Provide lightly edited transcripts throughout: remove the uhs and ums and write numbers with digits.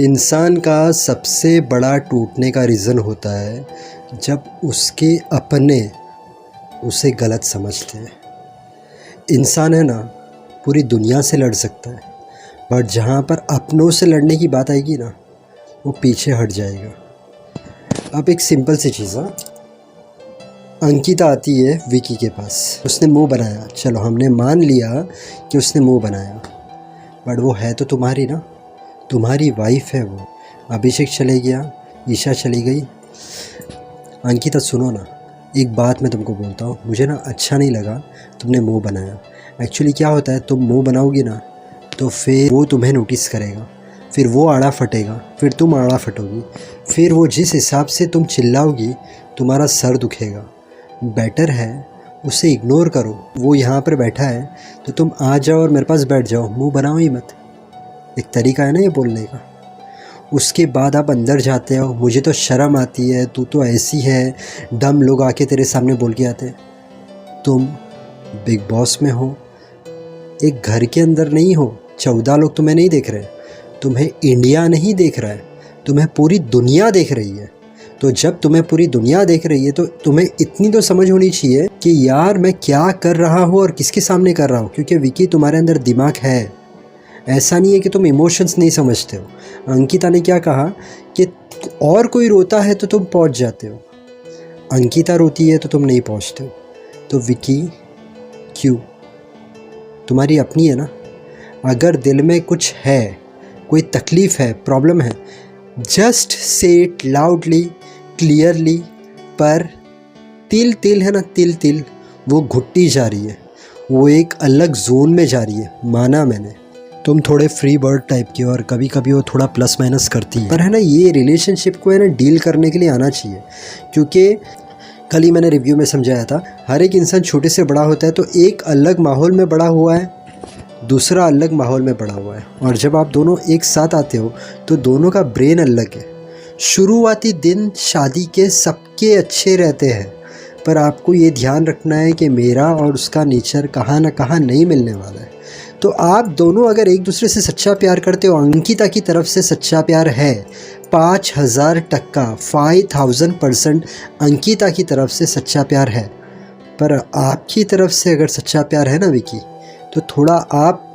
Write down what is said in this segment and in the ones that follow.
इंसान का सबसे बड़ा टूटने का रीज़न होता है जब उसके अपने उसे गलत समझते हैं। इंसान है ना, पूरी दुनिया से लड़ सकता है, बट जहाँ पर अपनों से लड़ने की बात आएगी ना, वो पीछे हट जाएगा। अब एक सिंपल सी चीज़ है, अंकिता आती है विकी के पास, उसने मुंह बनाया, चलो हमने मान लिया कि उसने मुंह बनाया, बट वो है तो तुम्हारी ना, तुम्हारी वाइफ है वो। अभिषेक चले गया, ईशा चली गई। अंकिता सुनो ना, एक बात मैं तुमको बोलता हूँ, मुझे ना अच्छा नहीं लगा तुमने मुंह बनाया। एक्चुअली क्या होता है, तुम मुंह बनाओगी ना तो फिर वो तुम्हें नोटिस करेगा, फिर वो आड़ा फटेगा, फिर तुम आड़ा फटोगी, फिर वो जिस हिसाब से तुम चिल्लाओगी तुम्हारा सर दुखेगा। बेटर है उसे इग्नोर करो। वो यहाँ पर बैठा है तो तुम आ जाओ और मेरे पास बैठ जाओ, मुंह बनाओ ही मत। एक तरीका है ना ये बोलने का। उसके बाद आप अंदर जाते हो, मुझे तो शर्म आती है, तू तो ऐसी है, डम लोग आके तेरे सामने बोल के आते। तुम बिग बॉस में हो, एक घर के अंदर नहीं हो। 14 लोग तुम्हें नहीं देख रहे, तुम्हें इंडिया नहीं देख रहा है, तुम्हें पूरी दुनिया देख रही है। तो जब तुम्हें पूरी दुनिया देख रही है तो तुम्हें इतनी तो समझ होनी चाहिए कि यार मैं क्या कर रहा हूँ और किसके सामने कर रहा हूँ, क्योंकि विकी तुम्हारे अंदर दिमाग है। ऐसा नहीं है कि तुम इमोशंस नहीं समझते हो। अंकिता ने क्या कहा कि और कोई रोता है तो तुम पहुंच जाते हो, अंकिता रोती है तो तुम नहीं पहुंचते हो। तो विकी क्यों, तुम्हारी अपनी है ना। अगर दिल में कुछ है, कोई तकलीफ़ है, प्रॉब्लम है, just say it loudly, clearly. पर तिल तिल है ना, तिल तिल वो घुटती जा रही है, वो एक अलग जोन में जा रही है। माना मैंने, तुम थोड़े फ्री बर्ड टाइप के और कभी कभी वो थोड़ा प्लस माइनस करती है, पर है ना ये रिलेशनशिप को है ना डील करने के लिए आना चाहिए। क्योंकि कल ही मैंने रिव्यू में समझाया था, हर एक इंसान छोटे से बड़ा होता है तो एक अलग माहौल में बड़ा हुआ है, दूसरा अलग माहौल में बड़ा हुआ है। और जब आप दोनों एक साथ आते हो तो दोनों का ब्रेन अलग है। शुरुआती दिन शादी के सबके अच्छे रहते हैं, पर आपको ये ध्यान रखना है कि मेरा और उसका नेचर कहाँ ना कहाँ नहीं मिलने वाला है। तो आप दोनों अगर एक दूसरे से सच्चा प्यार करते हो, अंकिता की तरफ से सच्चा प्यार है 5000% 5000% अंकिता की तरफ से सच्चा प्यार है। पर आपकी तरफ से अगर सच्चा प्यार है ना विकी, तो थोड़ा आप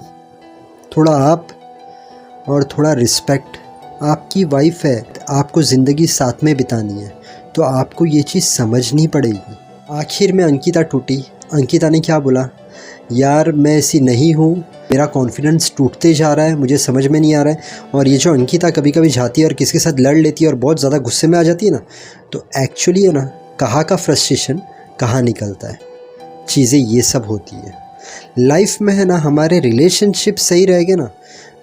और थोड़ा रिस्पेक्ट। आपकी वाइफ है, आपको ज़िंदगी साथ में बितानी है, तो आपको ये चीज़ समझनी पड़ेगी। आखिर में अंकिता टूटी। अंकिता ने क्या बोला, यार मैं ऐसी नहीं हूँ, मेरा कॉन्फिडेंस टूटते जा रहा है, मुझे समझ में नहीं आ रहा है। और ये जो अंकिता कभी कभी जाती है और किसके साथ लड़ लेती है और बहुत ज़्यादा गुस्से में आ जाती है ना, तो एक्चुअली है ना कहाँ का फ्रस्ट्रेशन कहाँ निकलता है। चीज़ें ये सब होती है लाइफ में, है ना। हमारे रिलेशनशिप सही रहेंगे ना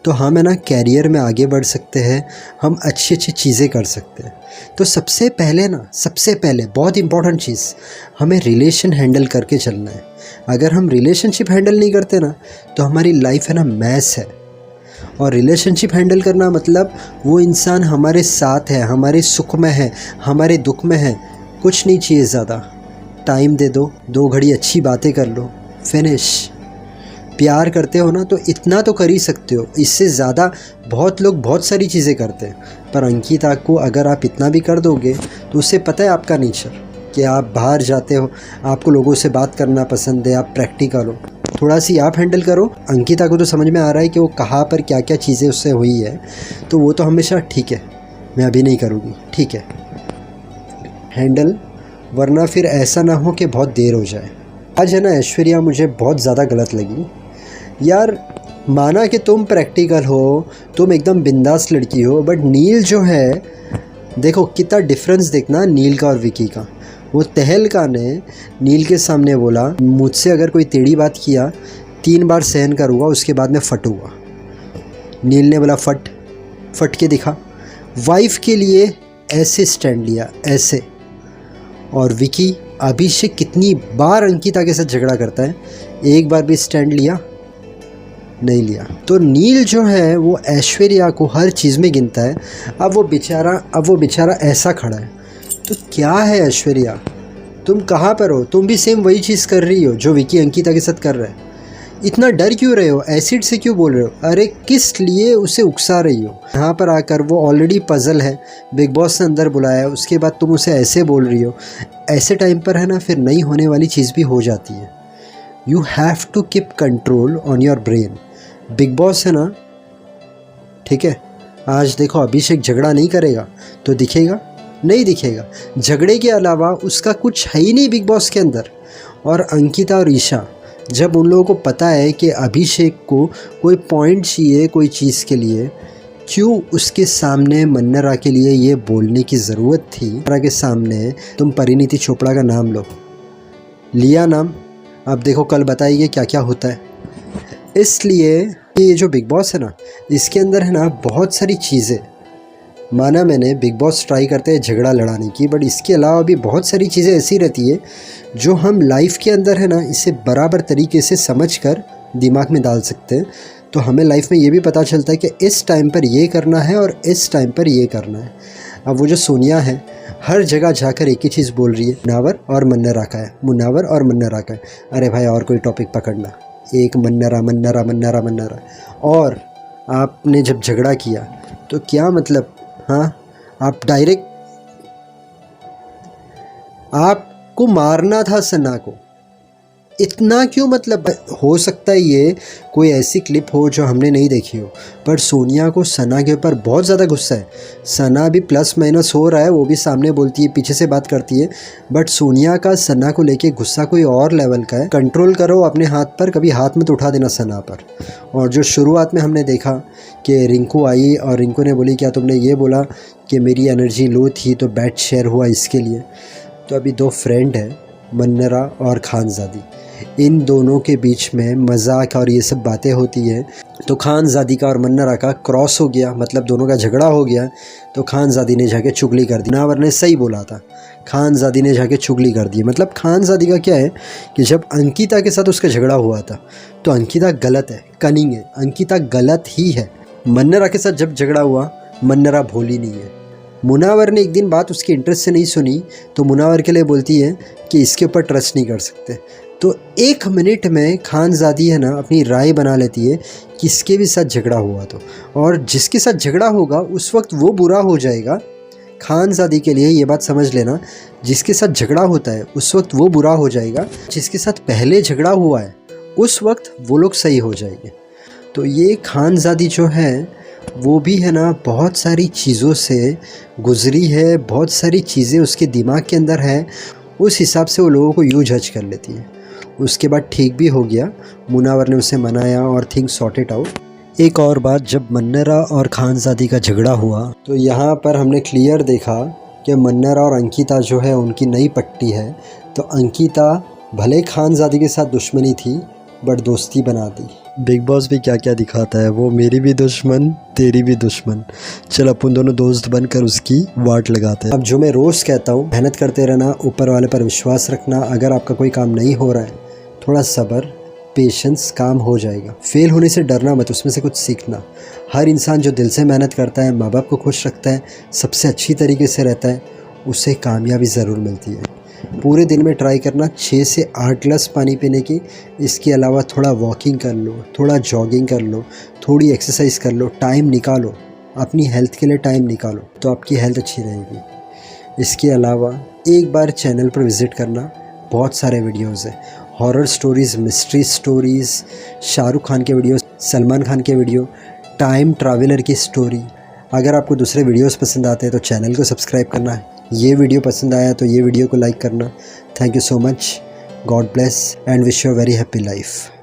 तो हम है ना कैरियर में आगे बढ़ सकते हैं, हम अच्छी अच्छी चीज़ें कर सकते हैं। तो सबसे पहले बहुत इंपॉर्टेंट चीज़, हमें रिलेशन हैंडल करके चलना है। अगर हम रिलेशनशिप हैंडल नहीं करते ना तो हमारी लाइफ है ना मैस है। और रिलेशनशिप हैंडल करना मतलब वो इंसान हमारे साथ है, हमारे सुख में है, हमारे दुख में है। कुछ नहीं चाहिए ज़्यादा, टाइम दे दो, 2 घड़ी अच्छी बातें कर लो, फिनिश। प्यार करते हो ना तो इतना तो कर ही सकते हो, इससे ज़्यादा बहुत लोग बहुत सारी चीज़ें करते हैं। पर अंकिता को अगर आप इतना भी कर दोगे तो उसे पता है आपका नेचर, कि आप बाहर जाते हो, आपको लोगों से बात करना पसंद है, आप प्रैक्टिकल हो, थोड़ा सी आप हैंडल करो। अंकिता को तो समझ में आ रहा है कि वो कहाँ पर क्या क्या चीज़ें उससे हुई है, तो वो तो हमेशा ठीक है, मैं अभी नहीं करूँगी, ठीक है हैंडल, वरना फिर ऐसा ना हो कि बहुत देर हो जाए। आज है ना ऐश्वर्या मुझे बहुत ज़्यादा गलत लगी यार। माना कि तुम प्रैक्टिकल हो, तुम एकदम बिंदास लड़की हो, बट नील जो है, देखो कितना डिफरेंस देखना नील का और विकी का। वो तहलका ने नील के सामने बोला, मुझसे अगर कोई टेढ़ी बात किया 3 बार सहन करूँगा, उसके बाद मैं फटूँगा। नील ने बोला फट के दिखा। वाइफ के लिए ऐसे स्टैंड लिया, ऐसे। और विकी अभिषेक कितनी बार अंकिता के साथ झगड़ा करता है, एक बार भी स्टैंड लिया नहीं लिया। तो नील जो है वो ऐश्वर्या को हर चीज़ में गिनता है। अब वो बेचारा ऐसा खड़ा है, तो क्या है ऐश्वर्या, तुम कहाँ पर हो? तुम भी सेम वही चीज़ कर रही हो जो विकी अंकिता के साथ कर रहा है। इतना डर क्यों रहे हो, एसिड से क्यों बोल रहे हो, अरे किस लिए उसे उकसा रही हो। यहाँ पर आकर वो ऑलरेडी पजल है, बिग बॉस ने अंदर बुलाया, उसके बाद तुम उसे ऐसे बोल रही हो। ऐसे टाइम पर है ना फिर नहीं होने वाली चीज़ भी हो जाती है। You have to keep control on your brain. Bigg Boss है ना, ठीक है। आज देखो अभिषेक झगड़ा नहीं करेगा तो दिखेगा नहीं दिखेगा। झगड़े के अलावा उसका कुछ है ही नहीं बिग बॉस के अंदर। और अंकिता और ईशा, जब उन लोगों को पता है कि अभिषेक को कोई पॉइंट चाहिए कोई चीज़ के लिए, क्यों उसके सामने मन्नरा के लिए ये बोलने की ज़रूरत थी। मन्नरा के सामने तुम परिणीति चोपड़ा का नाम लो, लिया नाम, अब देखो कल बताइए क्या क्या होता है। इसलिए ये जो बिग बॉस है ना, इसके अंदर है ना बहुत सारी चीज़ें, माना मैंने बिग बॉस ट्राई करते हैं झगड़ा लड़ाने की, बट इसके अलावा भी बहुत सारी चीज़ें ऐसी रहती है जो हम लाइफ के अंदर है ना इसे बराबर तरीके से समझकर दिमाग में डाल सकते हैं। तो हमें लाइफ में ये भी पता चलता है कि इस टाइम पर ये करना है और इस टाइम पर ये करना है। अब वो जो सोनिया है हर जगह जाकर एक ही चीज़ बोल रही है, मुनावर और मन्नरा का है, मुनावर और मन्नरा का है। अरे भाई और कोई टॉपिक पकड़ना, एक मन्नरा मन्नरा मन्नरा मन्नरा। और आपने जब झगड़ा किया तो क्या मतलब, हाँ आप डायरेक्ट, आपको मारना था सना को, इतना क्यों मतलब। हो सकता है ये कोई ऐसी क्लिप हो जो हमने नहीं देखी हो, पर सोनिया को सना के ऊपर बहुत ज़्यादा गुस्सा है। सना भी प्लस माइनस हो रहा है, वो भी सामने बोलती है पीछे से बात करती है, बट सोनिया का सना को लेके गुस्सा कोई और लेवल का है। कंट्रोल करो अपने हाथ पर, कभी हाथ मत उठा देना सना पर। और जो शुरुआत में हमने देखा कि रिंकू आई और रिंकू ने बोली क्या तुमने ये बोला कि मेरी एनर्जी लो थी तो बैट शेयर हुआ इसके लिए। तो अभी दो फ्रेंड है, मन्नरा और खानज़ादी, इन दोनों के बीच में मजाक और ये सब बातें होती है। तो खानज़ादी का और मन्नरा का क्रॉस हो गया, मतलब दोनों का झगड़ा हो गया। तो खानज़ादी ने जाके चुगली कर दी, मुनावर ने सही बोला था, खानज़ादी ने जाके चुगली कर दी। मतलब खानज़ादी का क्या है कि जब अंकिता के साथ उसका झगड़ा हुआ था तो अंकिता गलत है, कनिंग है, अंकिता गलत ही है। मन्नरा के साथ जब झगड़ा हुआ मन्नरा भोली नहीं है। मुनावर ने एक दिन बात उसके इंटरेस्ट से नहीं सुनी तो मुनावर के लिए बोलती है कि इसके ऊपर ट्रस्ट नहीं कर सकते। तो 1 मिनट में खानज़ादी है ना अपनी राय बना लेती है किसके भी साथ झगड़ा हुआ तो, और जिसके साथ झगड़ा होगा उस वक्त वो बुरा हो जाएगा। खानज़ादी के लिए ये बात समझ लेना, जिसके साथ झगड़ा होता है उस वक्त वो बुरा हो जाएगा, जिसके साथ पहले झगड़ा हुआ है उस वक्त वो लोग सही हो जाएंगे। तो ये खानज़ादी जो है वो भी है ना बहुत सारी चीज़ों से गुजरी है, बहुत सारी चीज़ें उसके दिमाग के अंदर है, उस हिसाब से वो लोगों को यूँ जज कर लेती है। उसके बाद ठीक भी हो गया, मुनावर ने उसे मनाया और थिंग्स सॉर्टेड आउट। एक और बात, जब मन्नरा और खानज़ादी का झगड़ा हुआ तो यहाँ पर हमने क्लियर देखा कि मन्नरा और अंकिता जो है उनकी नई पट्टी है। तो अंकिता भले खानज़ादी के साथ दुश्मनी थी बट दोस्ती बना दी। बिग बॉस भी क्या क्या दिखाता है, वो मेरी भी दुश्मन तेरी भी दुश्मन, चल अपन दोनों दोस्त बनकर उसकी वाट लगाते हैं। अब जो मैं रोज़ कहता हूँ, मेहनत करते रहना, ऊपर वाले पर विश्वास रखना। अगर आपका कोई काम नहीं हो रहा है थोड़ा सब्र, पेशेंस, काम हो जाएगा। फेल होने से डरना मत, उसमें से कुछ सीखना। हर इंसान जो दिल से मेहनत करता है, माँ बाप को खुश रखता है, सबसे अच्छी तरीके से रहता है, उसे कामयाबी ज़रूर मिलती है। पूरे दिन में ट्राई करना 6 से 8 गिलास पानी पीने की। इसके अलावा थोड़ा वॉकिंग कर लो, थोड़ा जॉगिंग कर लो, थोड़ी एक्सरसाइज कर लो, टाइम निकालो, अपनी हेल्थ के लिए टाइम निकालो तो आपकी हेल्थ अच्छी रहेगी। इसके अलावा एक बार चैनल पर विज़िट करना, बहुत सारे वीडियोज़ हैं, horror stories, mystery stories, Shahrukh Khan के वीडियो, सलमान खान के वीडियो, टाइम ट्रैवलर की स्टोरी। अगर आपको दूसरे वीडियोस पसंद आते हैं तो चैनल को सब्सक्राइब करना है। ये वीडियो पसंद आया तो ये वीडियो को लाइक करना। Thank you so much, God bless and wish you a very happy life.